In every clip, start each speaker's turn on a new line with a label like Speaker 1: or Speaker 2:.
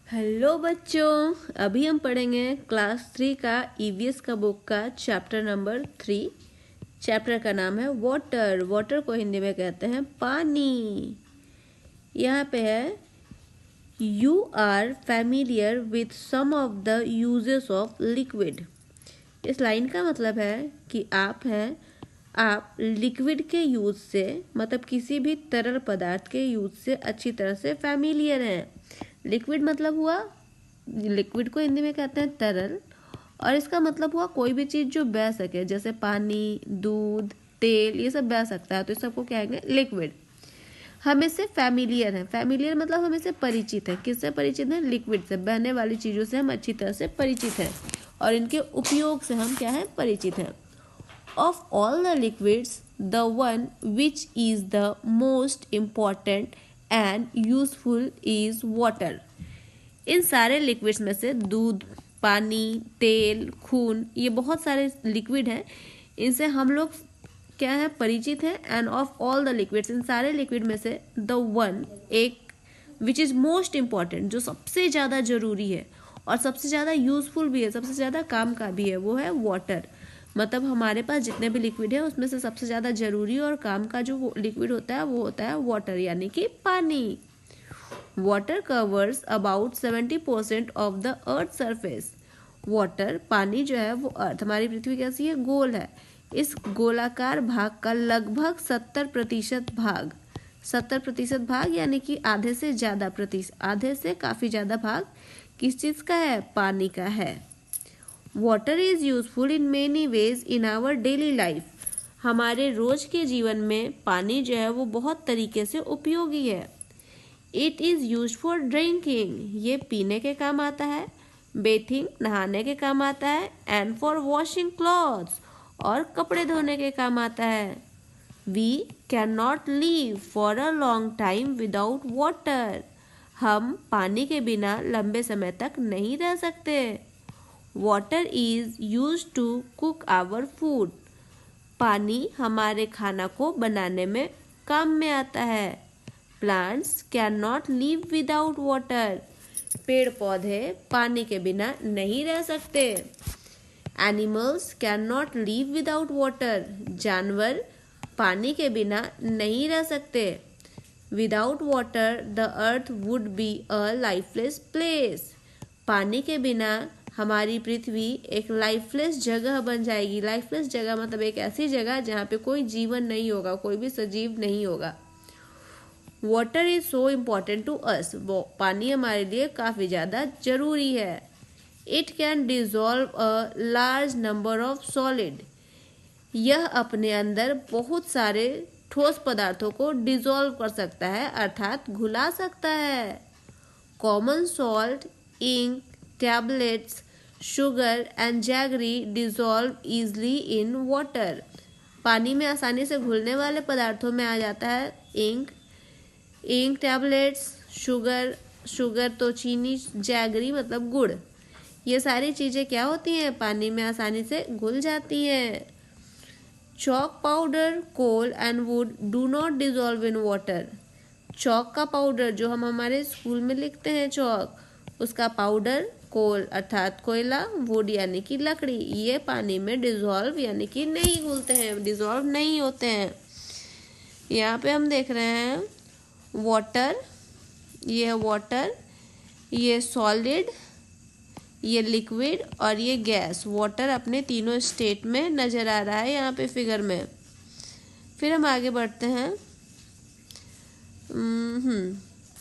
Speaker 1: Hello बच्चों, अभी हम पढ़ेंगे क्लास 3 का ईवीएस का बुक का चैप्टर नंबर 3। चैप्टर का नाम है वाटर। वाटर को हिंदी में कहते हैं पानी। यहाँ पे है you are familiar with some of the uses of liquid. इस लाइन का मतलब है कि आप लिक्विड के यूज से मतलब किसी भी तरल पदार्थ के यूज से अच्छी तरह से फैमिलियर हैं। लिक्विड मतलब हुआ, लिक्विड को हिंदी में कहते हैं तरल, और इसका मतलब हुआ कोई भी चीज़ जो बह सके, जैसे पानी, दूध, तेल, ये सब बह सकता है, तो इस सबको कहेंगे लिक्विड। हम इससे फैमिलियर हैं। फैमिलियर मतलब हम इससे परिचित हैं। किससे परिचित हैं? लिक्विड से, बहने वाली चीज़ों से हम अच्छी तरह से परिचित हैं और इनके उपयोग से हम क्या है? परिचित हैं। Of all the liquids the one which is the most important and useful is water. इन सारे लिक्विड्स में से दूध, पानी, तेल, खून, ये बहुत सारे लिक्विड हैं। इनसे हम लोग क्या है? परिचित हैं। And of all the liquids, इन सारे लिक्विड में से द वन, एक, विच इज़ मोस्ट इम्पॉर्टेंट, जो सबसे ज़्यादा जरूरी है और सबसे ज़्यादा यूजफुल भी है, सबसे ज़्यादा काम का भी है, वो है वाटर। मतलब हमारे पास जितने भी लिक्विड है उसमें से सबसे ज़्यादा जरूरी और काम का जो लिक्विड होता है वो होता है वाटर, यानी कि पानी। Water covers about 70% of the earth surface. Water, पानी जो है वो अर्थ, हमारी पृथ्वी कैसी है? गोल है। इस गोलाकार भाग का लगभग 70% भाग, 70% भाग यानी कि आधे से ज़्यादा प्रतिशत, आधे से काफ़ी ज़्यादा भाग किस चीज़ का है? पानी का है। Water is useful in many ways in our daily life. हमारे रोज के जीवन में पानी जो है वो बहुत तरीके से उपयोगी है। It is use for drinking, ये पीने के काम आता है। बेथिंग, नहाने के काम आता है। एंड फॉर वॉशिंग क्लॉथ्स, और कपड़े धोने के काम आता है। We can not live for a long time without water. हम पानी के बिना लंबे समय तक नहीं रह सकते। Water is use to cook our food. पानी हमारे खाना को बनाने में काम में आता है। Plants can not live without water. पेड़ पौधे पानी के बिना नहीं रह सकते। Animals can not live without water. जानवर पानी के बिना नहीं रह सकते। Without water the earth would be a lifeless place. पानी के बिना हमारी पृथ्वी एक लाइफलेस जगह बन जाएगी। लाइफलेस जगह मतलब एक ऐसी जगह जहाँ पे कोई जीवन नहीं होगा, कोई भी सजीव नहीं होगा। Water is so important to us, वो पानी हमारे लिए काफ़ी ज़्यादा जरूरी है। It can dissolve a large number of solid. यह अपने अंदर बहुत सारे ठोस पदार्थों को डिजॉल्व कर सकता है, अर्थात घुला सकता है। Common salt, ink, tablets, sugar and jaggery dissolve easily in water. पानी में आसानी से घुलने वाले पदार्थों में आ जाता है इंक, टैबलेट्स, शुगर तो चीनी, जैगरी मतलब गुड़। ये सारी चीज़ें क्या होती हैं? पानी में आसानी से घुल जाती हैं। Chalk powder, coal and wood do not dissolve in water. Chalk का पाउडर, जो हम हमारे स्कूल में लिखते हैं चॉक, उसका पाउडर, कोल अर्थात कोयला, वुड यानी कि लकड़ी, ये पानी में डिजॉल्व यानी कि नहीं घुलते हैं, डिजॉल्व नहीं होते हैं। यहाँ पे हम देख रहे हैं वाटर, ये वाटर, ये सॉलिड, ये लिक्विड और ये गैस। वाटर अपने तीनों स्टेट में नज़र आ रहा है यहाँ पे फिगर में। फिर हम आगे बढ़ते हैं।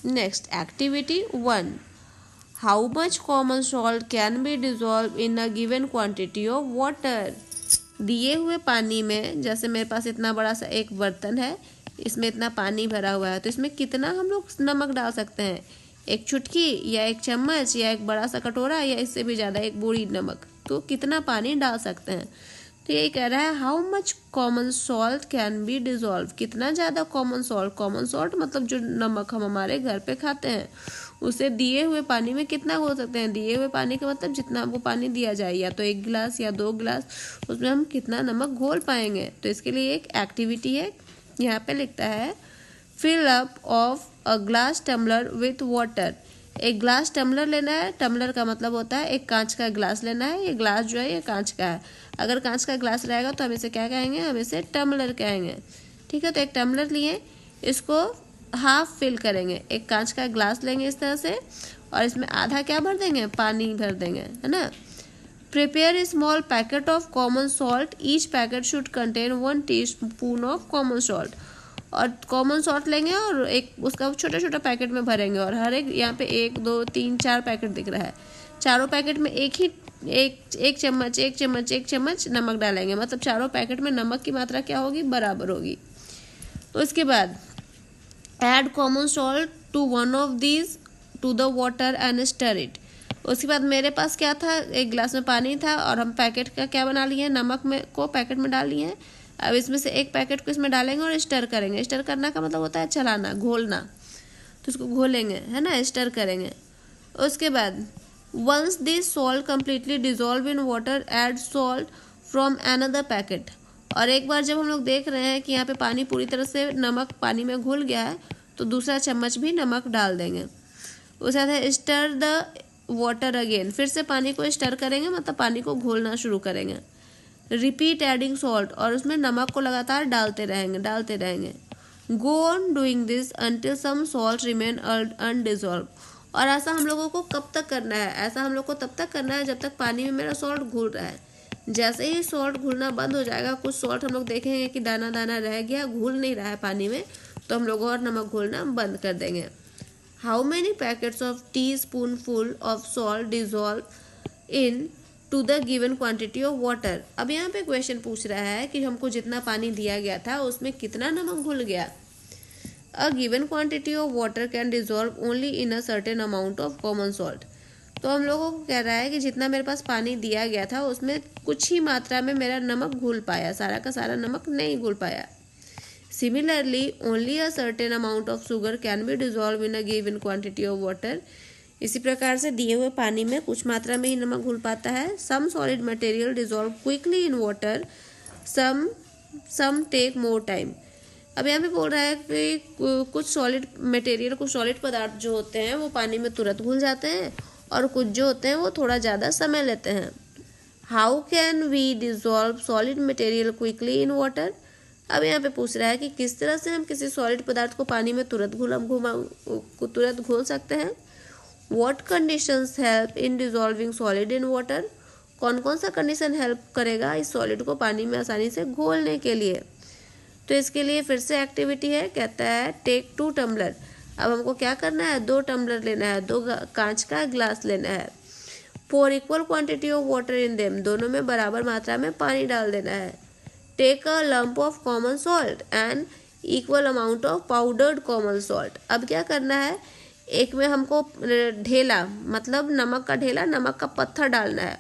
Speaker 1: Next activity 1, how much common salt can be dissolve in a given quantity of water. दिए हुए पानी में, जैसे मेरे पास इतना बड़ा सा एक बर्तन है, इसमें इतना पानी भरा हुआ है, तो इसमें कितना हम लोग नमक डाल सकते हैं? एक चुटकी या एक चम्मच या एक बड़ा सा कटोरा या इससे भी ज़्यादा, एक बूंद नमक, तो कितना पानी डाल सकते हैं? तो यही कह रहा है how much common salt can be dissolve, कितना ज़्यादा कॉमन सॉल्ट मतलब जो नमक हम हमारे घर पे खाते हैं, उसे दिए हुए पानी में कितना घोल सकते हैं? दिए हुए पानी का मतलब जितना वो पानी दिया जाए, या तो 1 गिलास या 2 गिलास, उसमें हम कितना नमक घोल पाएंगे? तो इसके लिए एक एक्टिविटी है, यहाँ पे लिखता है fill up of a glass tumbler with water. एक ग्लास टम्बलर लेना है। टम्बलर का मतलब होता है एक कांच का ग्लास लेना है। ये ग्लास जो है ये कांच का है। अगर कांच का ग्लास रहेगा तो हम इसे क्या कहेंगे, हम इसे टम्बलर कहेंगे। ठीक है, तो एक टम्बलर लिए, इसको हाफ फिल करेंगे। एक कांच का ग्लास लेंगे इस तरह से, और इसमें आधा क्या भर देंगे, पानी भर देंगे, है ना। Prepare a small packet of common salt. Each packet should contain 1 teaspoon of common salt. और कॉमन सॉल्ट लेंगे और एक उसका छोटा छोटा पैकेट में भरेंगे, और हर एक यहाँ पे 1 2 3 4 पैकेट दिख रहा है। चारों पैकेट में एक चम्मच नमक डालेंगे। मतलब चारों पैकेट में नमक की मात्रा क्या होगी, बराबर होगी। तो इसके बाद add common salt to one of these to the water and stir it. उसके बाद मेरे पास क्या था, एक गिलास में पानी था और हम पैकेट का क्या बना लिए, नमक में को पैकेट में डाल लिए हैं। अब इसमें से एक पैकेट को इसमें डालेंगे और स्टर करेंगे। स्टर करना का मतलब होता है चलाना, घोलना। तो इसको घोलेंगे, है ना, स्टर करेंगे। उसके बाद once this salt completely dissolve in water add salt from another packet. और एक बार जब हम लोग देख रहे हैं कि यहाँ पे पानी पूरी तरह से नमक पानी में घुल गया है, तो दूसरा चम्मच भी नमक डाल देंगे। उसके बाद स्टर द वाटर अगेन। फिर से पानी को स्टर करेंगे, मतलब पानी को घोलना शुरू करेंगे। Repeat adding salt. और उसमें नमक को लगातार डालते रहेंगे। Go on doing this until some salt remain undissolved. और ऐसा हम लोगों को कब तक करना है, ऐसा हम लोग को तब तक करना है जब तक पानी में मेरा सॉल्ट घुल रहा है। जैसे ही सॉल्ट घुलना बंद हो जाएगा, कुछ सॉल्ट हम लोग देखेंगे कि दाना दाना रह गया, घुल नहीं रहा है पानी में, तो हम लोग और नमक घोलना बंद कर देंगे। How many packets of teaspoonful of salt dissolve into the given quantity of water. अब यहाँ पे क्वेश्चन पूछ रहा है कि हमको जितना पानी दिया गया था उसमें कितना नमक घुल गया। A given quantity of water can dissolve only in a certain amount of common salt. तो हम लोगों को कह रहा है कि जितना मेरे पास पानी दिया गया था उसमें कुछ ही मात्रा में मेरा नमक घुल पाया, सारा का सारा नमक नहीं घुल पाया। Similarly, only a certain amount of sugar can be dissolved in a given quantity of water. इसी प्रकार से दिए हुए पानी में कुछ मात्रा में ही नमक घुल पाता है। Some solid material dissolve quickly in water, some take more time. अब यहाँ पे बोल रहा है कि कुछ सॉलिड मटेरियल, कुछ सॉलिड पदार्थ जो होते हैं वो पानी में तुरंत घुल जाते हैं, और कुछ जो होते हैं वो थोड़ा ज़्यादा समय लेते हैं। How can we dissolve solid material quickly in water? अब यहाँ पे पूछ रहा है कि किस तरह से हम किसी सॉलिड पदार्थ को पानी में तुरंत घोल सकते हैं। What conditions help in dissolving solid in water? कौन कौन सा कंडीशन हेल्प करेगा इस सॉलिड को पानी में आसानी से घोलने के लिए। तो इसके लिए फिर से एक्टिविटी है, कहता है टेक 2 टम्बलर। अब हमको क्या करना है, 2 टम्बलर लेना है, 2 कांच का ग्लास लेना है। pour equal quantity of water in them. दोनों में बराबर मात्रा में पानी डाल देना है। Take a lump of common salt and equal amount of powdered common salt. अब क्या करना है, एक में हमको ढेला, मतलब नमक का ढेला, नमक का पत्थर डालना है,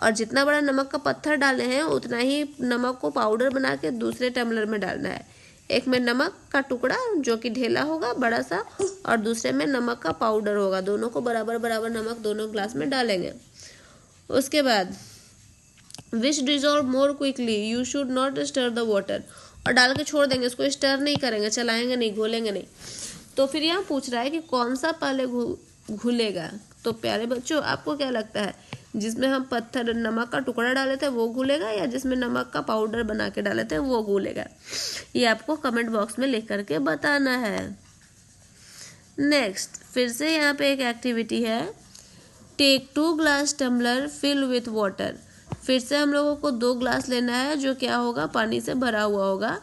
Speaker 1: और जितना बड़ा नमक का पत्थर डाले हैं उतना ही नमक को पाउडर बना के दूसरे टम्बलर में डालना है। एक में नमक का टुकड़ा जो कि ढेला होगा बड़ा सा, और दूसरे में नमक का पाउडर होगा। दोनों को बराबर बराबर नमक दोनों ग्लास में डालेंगे। उसके बाद which dissolve more quickly you should not stir the water. और डाल के छोड़ देंगे, इसको स्टर नहीं करेंगे, चलाएंगे नहीं, घोलेंगे नहीं। तो फिर यहाँ पूछ रहा है कि कौन सा पहले घुलेगा। तो प्यारे बच्चों, आपको क्या लगता है, जिसमें हम पत्थर नमक का टुकड़ा डाले थे वो घुलेगा, या जिसमें नमक का पाउडर बना के डाले थे वो घुलेगा? ये आपको कमेंट बॉक्स में लिख करके बताना है। नेक्स्ट फिर से यहाँ पे एक एक्टिविटी है, take 2 glass tumbler fill with water. फिर से हम लोगों को 2 ग्लास लेना है जो क्या होगा, पानी से भरा हुआ होगा।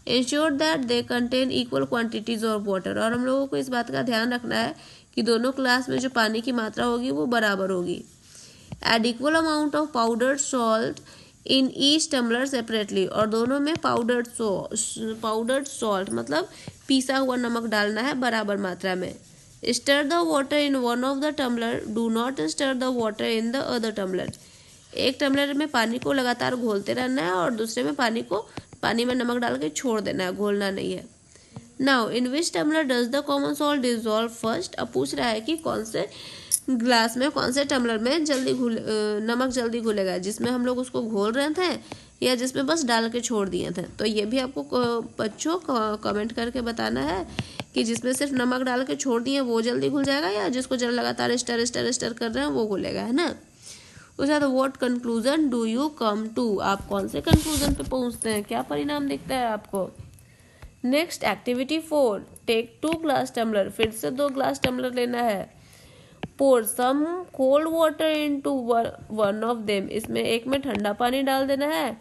Speaker 1: Ensure that they contain equal quantities of water. और हम लोगों को इस बात का ध्यान रखना है कि दोनों ग्लास में जो पानी की मात्रा होगी वो बराबर होगी। Add equal amount of powdered salt in each tumbler separately. और दोनों में पाउडर्ड सॉल्ट मतलब पीसा हुआ नमक डालना है बराबर मात्रा में। Stir the water in one of the tumbler, do not stir the water in the other tumbler. एक टम्बलर में पानी को लगातार घोलते रहना है और दूसरे में पानी में नमक डाल के छोड़ देना है, घोलना नहीं है। Now in which tumbler does the common salt dissolve first. अब पूछ रहा है कि कौन से ग्लास में, कौन से टम्बलर में नमक जल्दी घुलेगा, जिसमें हम लोग उसको घोल रहे थे या जिसमें बस डाल के छोड़ दिए थे। तो ये भी आपको बच्चों कमेंट करके बताना है कि जिसमें सिर्फ नमक डाल के छोड़ दिए वो जल्दी घुल जाएगा, या जिसको जल लगातार स्टर स्टर स्टर कर रहे हैं वो घुलेगा, है ना। उसके बाद what conclusion do you come to, आप कौन से कंक्लूजन पे पहुंचते हैं, क्या परिणाम दिखता है आपको। Next activity 4, take 2 glass tumbler, फिर से 2 ग्लास टम्बलर लेना है। Pour some cold water into one of them, इसमें एक में ठंडा पानी डाल देना है।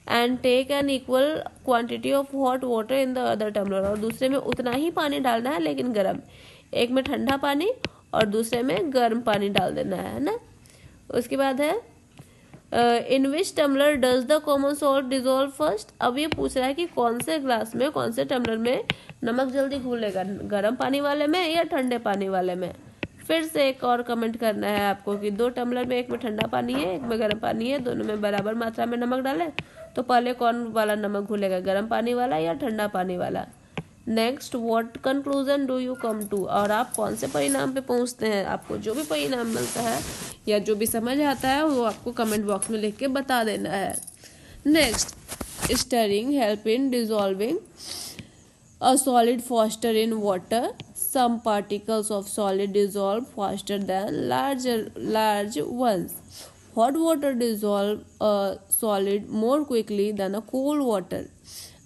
Speaker 1: And take an equal quantity of hot water in the other tumbler, और दूसरे में उतना ही पानी डालना है लेकिन गर्म। एक में ठंडा पानी और दूसरे में गर्म पानी डाल देना है ना। उसके बाद है in which tumbler does the common salt dissolve first, अब ये पूछ रहा है कि कौन से ग्लास में, कौन से टम्बलर में नमक जल्दी घुलेगा, गर्म पानी वाले में या ठंडे पानी वाले में। फिर से एक और कमेंट करना है आपको कि 2 टम्बलर में, एक में ठंडा पानी है एक में गर्म पानी है, दोनों में बराबर मात्रा में नमक डालें, तो पहले कौन वाला नमक घुलेगा, गर्म पानी वाला या ठंडा पानी वाला। Next what conclusion do you come to, और आप कौन से परिणाम पे पहुंचते हैं। आपको जो भी परिणाम मिलता है या जो भी समझ आता है वो आपको कमेंट बॉक्स में लिख के बता देना है। Next stirring help in dissolving a solid faster in water, some particles of solid dissolve faster than large ones. Hot water dissolve a solid more quickly than a cold water.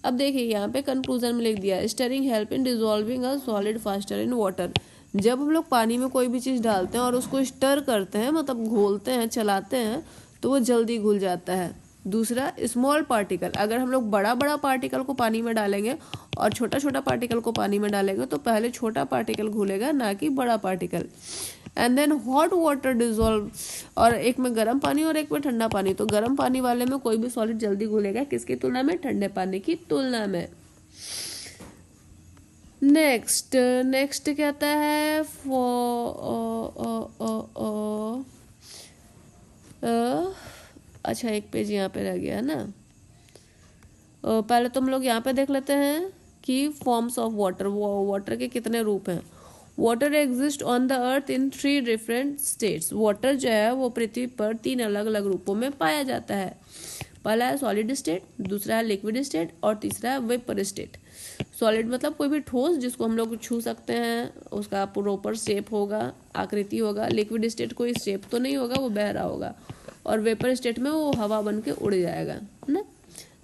Speaker 1: अब देखिए यहाँ पे कंक्लूजन में लिख दिया stirring help in dissolving a solid faster in water. जब हम लोग पानी में कोई भी चीज़ डालते हैं और उसको स्टर करते हैं, मतलब घोलते हैं, चलाते हैं, तो वो जल्दी घुल जाता है। दूसरा स्मॉल पार्टिकल, अगर हम लोग बड़ा बड़ा पार्टिकल को पानी में डालेंगे और छोटा छोटा पार्टिकल को पानी में डालेंगे तो पहले छोटा पार्टिकल घुलेगा ना कि बड़ा particle. And then hot water dissolve, और एक में गर्म पानी और एक में ठंडा पानी, तो गर्म पानी वाले में कोई भी सॉलिड जल्दी घुलेगा, किसकी तुलना में, ठंडे पानी की तुलना में। नेक्स्ट कहता है अच्छा एक पेज यहाँ पे रह गया है ना। पहले तो हम लोग यहाँ पे देख लेते हैं कि फॉर्म्स ऑफ वाटर, वाटर के कितने रूप हैं। Water exist on the earth in 3 different states, water जो है वो पृथ्वी पर 3 अलग अलग रूपों में पाया जाता है। पहला है सॉलिड स्टेट, दूसरा है लिक्विड स्टेट और तीसरा है वेपर स्टेट। सॉलिड मतलब कोई भी ठोस जिसको हम लोग छू सकते हैं, उसका प्रॉपर शेप होगा, आकृति होगा। लिक्विड स्टेट कोई शेप तो नहीं होगा, वो बह रहा होगा। और वेपर स्टेट में वो हवा बन के उड़ जाएगा, है ना।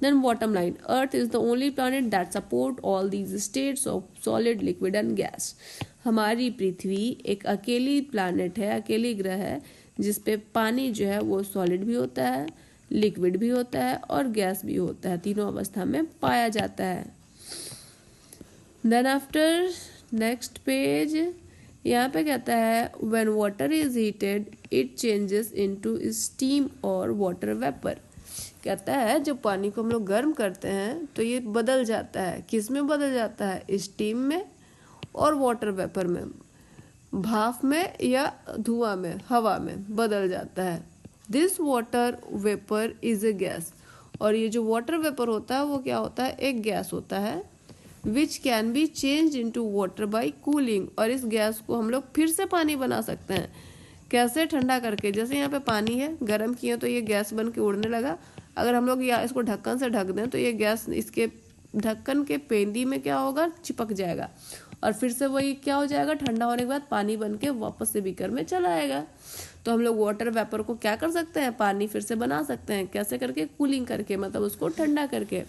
Speaker 1: Then bottom line, earth is the only planet that support all these states of solid, liquid and gas. हमारी पृथ्वी एक अकेली प्लैनेट है, अकेली ग्रह है जिसपे पानी जो है वो सॉलिड भी होता है, लिक्विड भी होता है और गैस भी होता है, तीनों अवस्था में पाया जाता है। देन आफ्टर नेक्स्ट पेज यहाँ पे कहता है when water is heated it changes into steam और वाटर वेपर। कहता है जब पानी को हम लोग गर्म करते हैं तो ये बदल जाता है, किस में बदल जाता है, स्टीम में और वाटर वेपर में, भाप में या धुआं में, हवा में बदल जाता है। This water vapour is a gas, और ये जो वाटर वेपर होता है वो क्या होता है, एक गैस होता है। Which can be change into water bye cooling, और इस गैस को हम लोग फिर से पानी बना सकते हैं। कैसे, ठंडा करके। जैसे यहाँ पे पानी है, गर्म किए तो ये गैस बन के उड़ने लगा। अगर हम लोग या इसको ढक्कन से ढक दें तो ये गैस इसके ढक्कन के पेंदी में क्या होगा, चिपक जाएगा, और फिर से वही क्या हो जाएगा, ठंडा होने के बाद पानी बन के वापस से बीकर में चला आएगा। तो हम लोग वाटर वेपर को क्या कर सकते हैं, पानी फिर से बना सकते हैं। कैसे करके, कूलिंग करके, मतलब उसको ठंडा करके।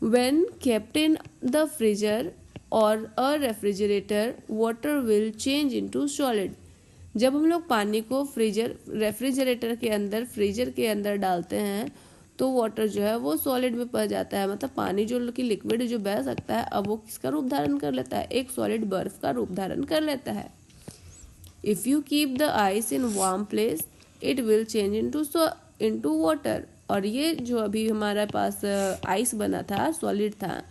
Speaker 1: When kept in the freezer or a refrigerator, water will change into solid. जब हम लोग पानी को रेफ्रिजरेटर के अंदर, फ्रीजर के अंदर डालते हैं तो वाटर जो है वो सॉलिड में पड़ जाता है। मतलब पानी जो कि लिक्विड जो बह सकता है, अब वो किसका रूप धारण कर लेता है, एक सॉलिड बर्फ का रूप धारण कर लेता है। If you keep the ice in warm place, it will change into water. और ये जो अभी हमारे पास आइस बना था, सॉलिड था,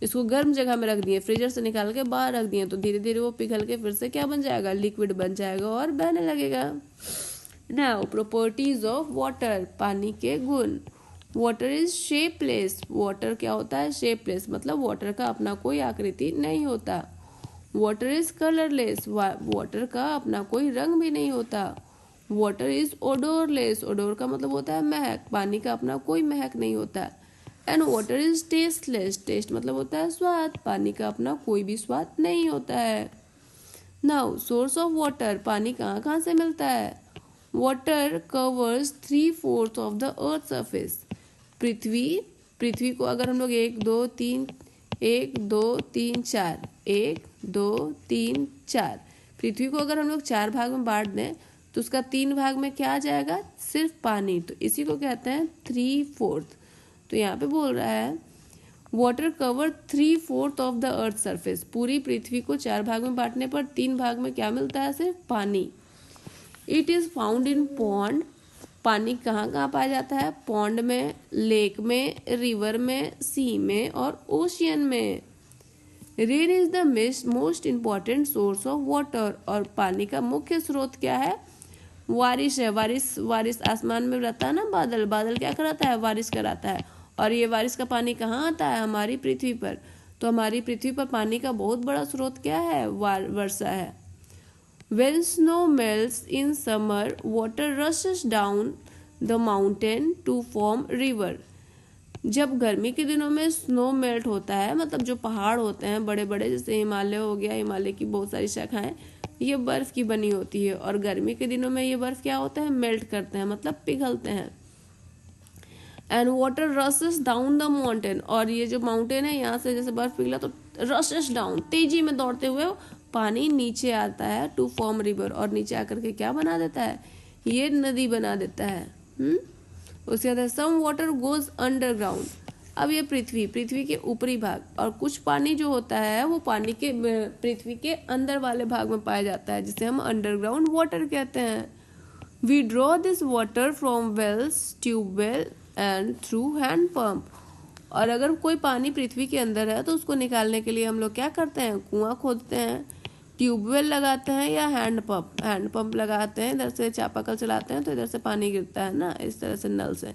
Speaker 1: इसको गर्म जगह में रख दिए, फ्रीजर से निकाल के बाहर रख दिए, तो धीरे धीरे वो पिघल के फिर से क्या बन जाएगा, लिक्विड बन जाएगा और बहने लगेगा। नाउ प्रॉपर्टीज ऑफ वाटर, पानी के गुण। वाटर इज शेपलेस, वाटर क्या होता है, शेपलेस, मतलब वाटर का अपना कोई आकृति नहीं होता। वाटर इज कलरलेस, वाटर का अपना कोई रंग भी नहीं होता। वाटर इज ओडोरलेस, ओडोर का मतलब होता है महक, पानी का अपना कोई महक नहीं होता।
Speaker 2: And water is tasteless, taste मतलब होता है स्वाद, पानी का अपना कोई भी स्वाद नहीं होता है। नाउ सोर्स ऑफ वाटर, पानी कहाँ कहाँ से मिलता है? Water covers 3/4 of the earth surface. पृथ्वी को अगर हम लोग 1 2 3 4 1 2 3 4 पृथ्वी को अगर हम लोग 4 भाग में बांट दें तो उसका 3 भाग में क्या आ जाएगा? सिर्फ पानी। तो इसी को कहते हैं 3/4। तो यहाँ पे बोल रहा है water cover 3/4 of the earth surface. पूरी पृथ्वी को 4 भाग में बांटने पर 3 भाग में क्या मिलता है? सिर्फ पानी। It is found in pond, पानी कहाँ कहाँ पाया जाता है? पॉन्ड में, लेक में, रिवर में, सी में और ओशियन में। Rain is the most important source of water, और पानी का मुख्य स्रोत क्या है? बारिश है। बारिश आसमान में रहता है ना, बादल क्या कराता है? बारिश कराता है। और ये बारिश का पानी कहाँ आता है? हमारी पृथ्वी पर। तो हमारी पृथ्वी पर पानी का बहुत बड़ा स्रोत क्या है? वर्षा है। When snow melts in summer, water rushes down the mountain to form river. जब गर्मी के दिनों में स्नो मेल्ट होता है, मतलब जो पहाड़ होते हैं बड़े बड़े, जैसे हिमालय हो गया, हिमालय की बहुत सारी शाखाएं, ये बर्फ की बनी होती है। और गर्मी के दिनों में ये बर्फ क्या होता है? मेल्ट करते हैं, मतलब पिघलते हैं। And water rashes down the mountain, और ये जो माउंटेन है यहाँ से जैसे बर्फ पिघला तो रशेस डाउन, तेजी में दौड़ते हुए पानी नीचे आता है टू फॉर्म रिवर, और नीचे आकर के क्या बना देता है? ये नदी बना देता है। उसके बाद सम वाटर गोज अंडरग्राउंड। अब ये पृथ्वी के ऊपरी भाग, और कुछ पानी जो होता है वो पानी के पृथ्वी के अंदर वाले भाग में पाया जाता है, जिसे हम अंडरग्राउंड वाटर कहते हैं। We draw this water from wells, tubewell and through hand pump. और अगर कोई पानी पृथ्वी के अंदर है तो उसको निकालने के लिए हम लोग क्या करते हैं? कुआं खोदते हैं, ट्यूबवेल लगाते हैं, या हैंड पंप लगाते हैं। इधर से चापाकल चलाते हैं तो इधर से पानी गिरता है ना, इस तरह से नल से।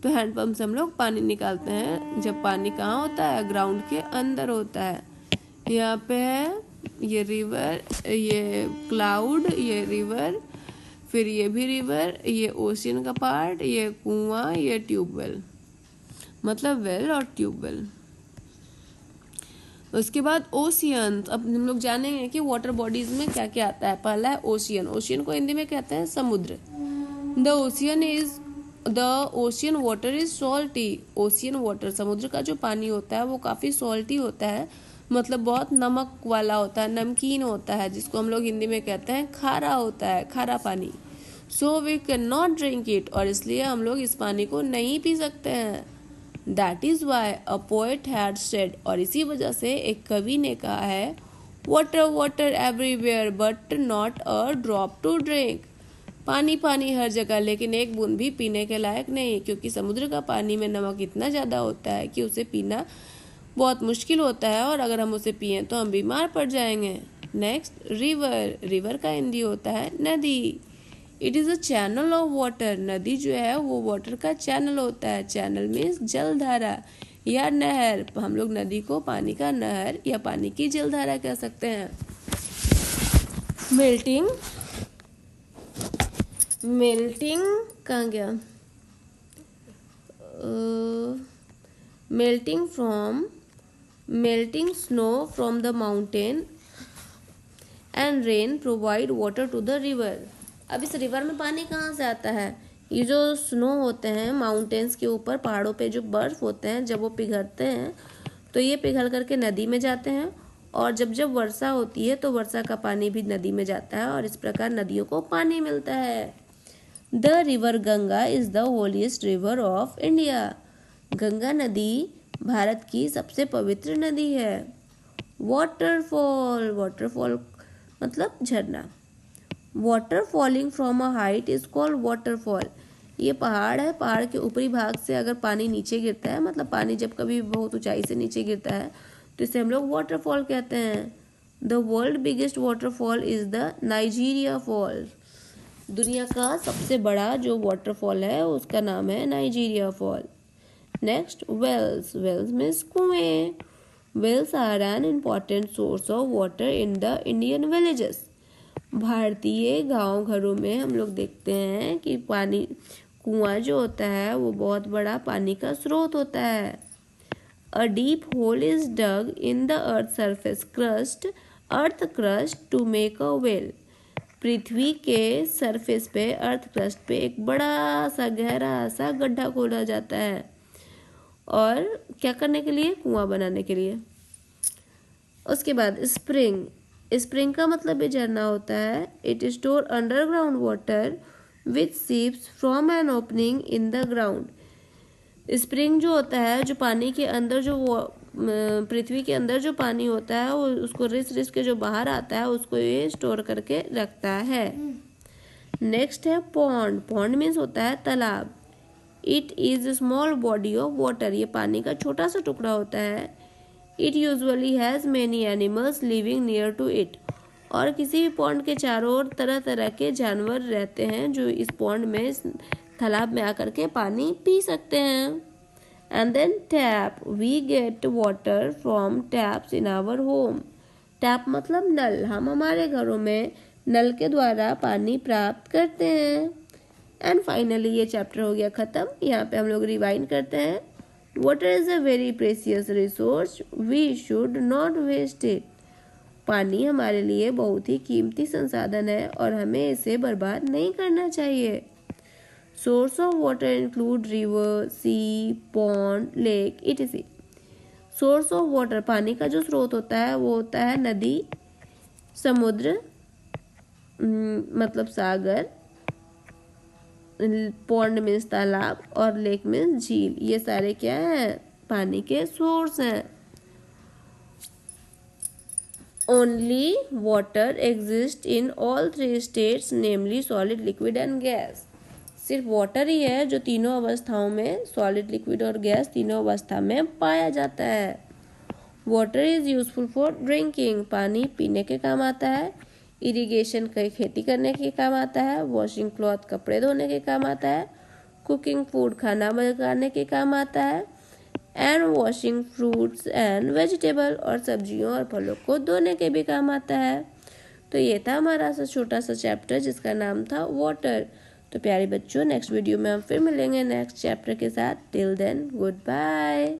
Speaker 2: तो हैंड पंप से हम लोग पानी निकालते हैं जब पानी कहाँ होता है? ग्राउंड के अंदर होता है। यहाँ पे है ये रिवर, ये क्लाउड, ये रिवर, फिर ये भी रिवर, ये ओशियन का पार्ट, ये कुआं, ये ट्यूबवेल, मतलब वेल और ट्यूबवेल। उसके बाद ओशियन। अब हम लोग जानेंगे कि वाटर बॉडीज में क्या क्या आता है। पहला है ओशियन। ओशियन को हिंदी में कहते हैं समुद्र। The ocean water is salty. Ocean water, समुद्र का जो पानी होता है वो काफी सॉल्टी होता है, मतलब बहुत नमक वाला होता है, नमकीन होता है, जिसको हम लोग हिंदी में कहते हैं खारा होता है, खारा पानी। So we can not drink it, और इसलिए हम लोग इस पानी को नहीं पी सकते हैं। That is why a poet had said, और इसी वजह से एक कवि ने कहा है, water water everywhere but not a drop to drink। पानी पानी हर जगह, लेकिन एक बूंद भी पीने के लायक नहीं, क्योंकि समुद्र का पानी में नमक इतना ज़्यादा होता है कि उसे पीना बहुत मुश्किल होता है, और अगर हम उसे पिए तो हम बीमार पड़ जाएंगे। Next river. रिवर का हिंदी होता है नदी। It is a channel of water. नदी जो है वो वाटर का चैनल होता है। चैनल मीन्स जलधारा या नहर। हम लोग नदी को पानी का नहर या पानी की जलधारा कह सकते हैं। मेल्टिंग कहाँ गया? Melting snow from the mountain and rain provide water to the river. अब इस रिवर में पानी कहाँ से आता है? ये जो स्नो होते हैं माउंटेन्स के ऊपर, पहाड़ों पे जो बर्फ होते हैं, जब वो पिघलते हैं तो ये पिघल करके नदी में जाते हैं, और जब वर्षा होती है तो वर्षा का पानी भी नदी में जाता है, और इस प्रकार नदियों को पानी मिलता है। The river Ganga is the holiest river of India. Ganga नदी भारत की सबसे पवित्र नदी है। वाटरफॉल मतलब झरना। Water falling from a height is called waterfall. ये पहाड़ है, पहाड़ के ऊपरी भाग से अगर पानी नीचे गिरता है, मतलब पानी जब कभी बहुत ऊंचाई से नीचे गिरता है तो इसे हम लोग वाटरफॉल कहते हैं। The world biggest waterfall is the Nigeria fall. दुनिया का सबसे बड़ा जो वाटरफॉल है उसका नाम है Nigeria fall. Next wells. Wells means कुएं। Wells are an important source of water in the Indian villages. भारतीय गांव घरों में हम लोग देखते हैं कि पानी, कुआं जो होता है वो बहुत बड़ा पानी का स्रोत होता है।
Speaker 1: A deep hole is dug in the earth surface earth crust to make a well. पृथ्वी के सरफेस पे अर्थ क्रस्ट पे एक बड़ा सा गहरा सा गड्ढा खोदा जाता है, और क्या करने के लिए? कुआं बनाने के लिए। उसके बाद स्प्रिंग का मतलब भी झरना होता है। It store underground water which seeps from an opening in the ground. Spring जो होता है, जो पानी के अंदर जो पृथ्वी के अंदर जो पानी होता है वो उसको रिस के जो बाहर आता है उसको ये स्टोर करके रखता है। नेक्स्ट है पॉन्ड मीन्स होता है तालाब। It is small body of water, ये पानी का छोटा सा टुकड़ा होता है। It usually has many animals living near to it, और किसी भी पॉन्ड के चारों ओर तरह तरह के जानवर रहते हैं जो इस पॉन्ड में, तालाब में आकर के पानी पी सकते हैं। And then tap, we get water from taps in our home. Tap मतलब नल, हम हमारे घरों में नल के द्वारा पानी प्राप्त करते हैं। एंड फाइनली ये चैप्टर हो गया खत्म। यहाँ पे हम लोग रिवाइंड करते हैं। Water is a very precious resource, we should not waste it. पानी हमारे लिए बहुत ही कीमती संसाधन है और हमें इसे बर्बाद नहीं करना चाहिए। Source of water include river, sea, pond, lake, etc. Source of water, पानी का जो स्रोत होता है वो होता है नदी, समुद्र मतलब सागर, पॉन्ड मीन्स तालाब, और लेक मीन्स झील। ये सारे क्या हैं? पानी के सोर्स हैं। Only water exist in all three states, namely solid, liquid and gas. सिर्फ वाटर ही है जो तीनों अवस्थाओं में, सॉलिड, लिक्विड और गैस तीनों अवस्था में पाया जाता है। Water is useful for drinking, पानी पीने के काम आता है। इरिगेशन कई खेती करने के काम आता है। वॉशिंग क्लॉथ, कपड़े धोने के काम आता है। कुकिंग फूड, खाना बनाने के काम आता है। And washing fruits and vegetable, और सब्जियों और फलों को धोने के भी काम आता है। तो ये था हमारा छोटा सा चैप्टर जिसका नाम था वाटर। तो प्यारे बच्चों, नेक्स्ट वीडियो में हम फिर मिलेंगे नेक्स्ट चैप्टर के साथ। Till then, good bye.